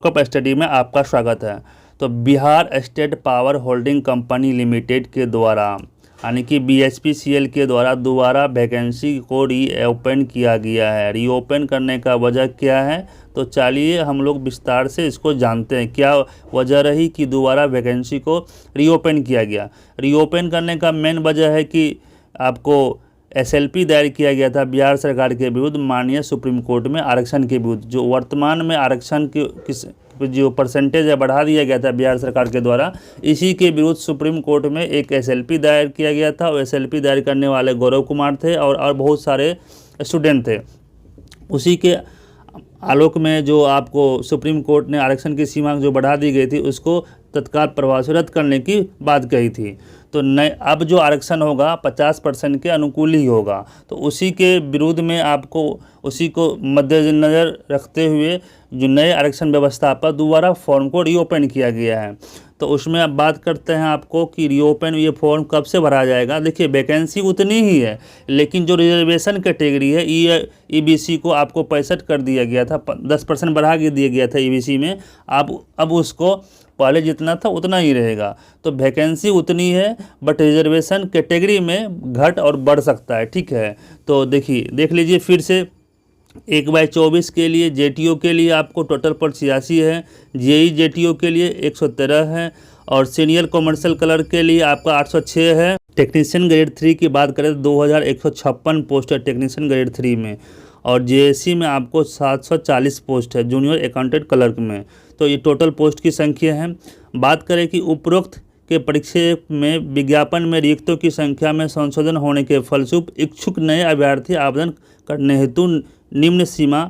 Cup study में आपका स्वागत है। तो Bihar state power holding company limited के द्वारा यानी कि बीएचपीसीएल के द्वारा दोबारा वैकेंसी को रीओपन किया गया है। रीओपन करने का वजह क्या है, तो चलिए हम लोग विस्तार से इसको जानते हैं। क्या वजह रही कि दोबारा वैकेंसी को रीओपन किया गया। रीओपन करने का मेन वजह है कि आपको एसएलपी दायर किया गया था बिहार सरकार के विरुद्ध माननीय सुप्रीम कोर्ट में आरक्षण के विरुद्ध। जो वर्तमान में आरक्षण की जो परसेंटेज है बढ़ा दिया गया था बिहार सरकार के द्वारा, इसी के विरुद्ध सुप्रीम कोर्ट में एक एसएलपी दायर किया गया था। और एसएलपी दायर करने वाले गौरव कुमार थे और बहुत सारे स्टूडेंट थे। उसी के आलोक में जो आपको सुप्रीम कोर्ट ने आरक्षण की सीमा जो बढ़ा दी गई थी उसको तत्काल प्रभाव से रद्द करने की बात कही थी। तो नए अब जो आरक्षण होगा 50% के अनुकूल ही होगा। तो उसी के विरुद्ध में आपको उसी को मद्देनज़र रखते हुए जो नए आरक्षण व्यवस्था पर दोबारा फॉर्म को रीओपन किया गया है। तो उसमें अब बात करते हैं आपको कि रीओपन ये फॉर्म कब से भरा जाएगा। देखिए वैकेंसी उतनी ही है, लेकिन जो रिजर्वेशन कैटेगरी है ईबीसी को आपको 65 कर दिया गया था, 10% बढ़ा के दिया गया था ईबीसी में। अब उसको पहले जितना था उतना ही रहेगा। तो वैकेंसी उतनी है, बट रिजर्वेशन कैटेगरी में घट और बढ़ सकता है। ठीक है, तो देख लीजिए फिर से 1/24 के लिए जेटीओ के लिए आपको टोटल पर 86 है, जेई जेटीओ के लिए 113 है, और सीनियर कॉमर्शियल कलर के लिए आपका 806 है। टेक्नीशियन ग्रेड 3 की बात करें तो 2156 पोस्ट है टेक्नीशियन ग्रेड 3 में, और जेएससी में आपको 740 पोस्ट है जूनियर अकाउंटेंट क्लर्क में। तो ये टोटल पोस्ट की संख्या है। बात करें कि उपरोक्त के परिक्षेप में विज्ञापन में रिक्तों की संख्या में संशोधन होने के फलस्वरूप इच्छुक नए अभ्यर्थी आवेदन करने हेतु निम्न सीमा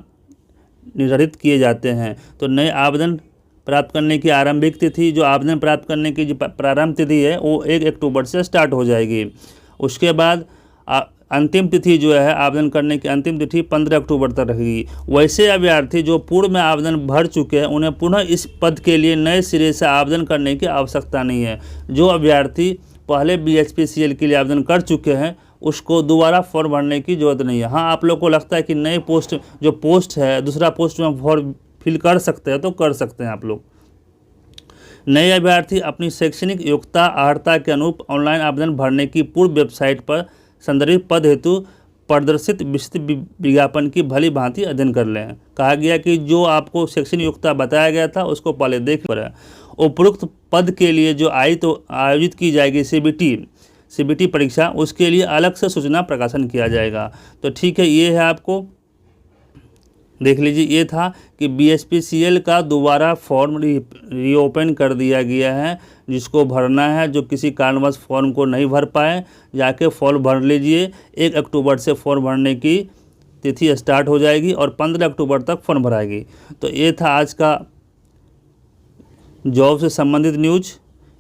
निर्धारित किए जाते हैं। तो नए आवेदन प्राप्त करने की आरंभिक तिथि, जो आवेदन प्राप्त करने की जो प्रारंभ तिथि है वो 1 अक्टूबर से स्टार्ट हो जाएगी। उसके बाद अंतिम तिथि जो है आवेदन करने की अंतिम तिथि 15 अक्टूबर तक रहेगी। वैसे अभ्यर्थी जो पूर्व में आवेदन भर चुके हैं उन्हें पुनः इस पद के लिए नए सिरे से आवेदन करने की आवश्यकता नहीं है। जो अभ्यर्थी पहले बीएचपीसीएल के लिए आवेदन कर चुके हैं उसको दोबारा फॉर्म भरने की जरूरत नहीं है। हाँ, आप लोग को लगता है कि नए पोस्ट है दूसरा पोस्ट में फॉर्म फिल कर सकते हैं तो कर सकते हैं आप लोग। नए अभ्यर्थी अपनी शैक्षणिक योग्यता अर्हता के अनुरूप ऑनलाइन आवेदन भरने की पूर्व वेबसाइट पर संदर्भित पद हेतु प्रदर्शित विस्तृत विज्ञापन की भली भांति अध्ययन कर लें। कहा गया कि जो आपको शैक्षणिक योग्यता बताया गया था उसको पहले देख पर उपरोक्त पद के लिए जो आयोजित की जाएगी सीबीटी परीक्षा, उसके लिए अलग से सूचना प्रकाशन किया जाएगा। तो ठीक है, ये है आपको देख लीजिए। ये था कि बीएचपीसीएल का दोबारा फॉर्म रीओपन कर दिया गया है। जिसको भरना है, जो किसी कारणवश फॉर्म को नहीं भर पाए, जाके फॉर्म भर लीजिए। 1 अक्टूबर से फॉर्म भरने की तिथि स्टार्ट हो जाएगी और 15 अक्टूबर तक फॉर्म भराएगी। तो ये था आज का जॉब से संबंधित न्यूज।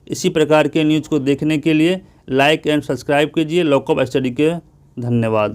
इसी प्रकार के न्यूज़ को देखने के लिए लाइक एंड सब्सक्राइब कीजिए लॉकअप स्टडी के। धन्यवाद।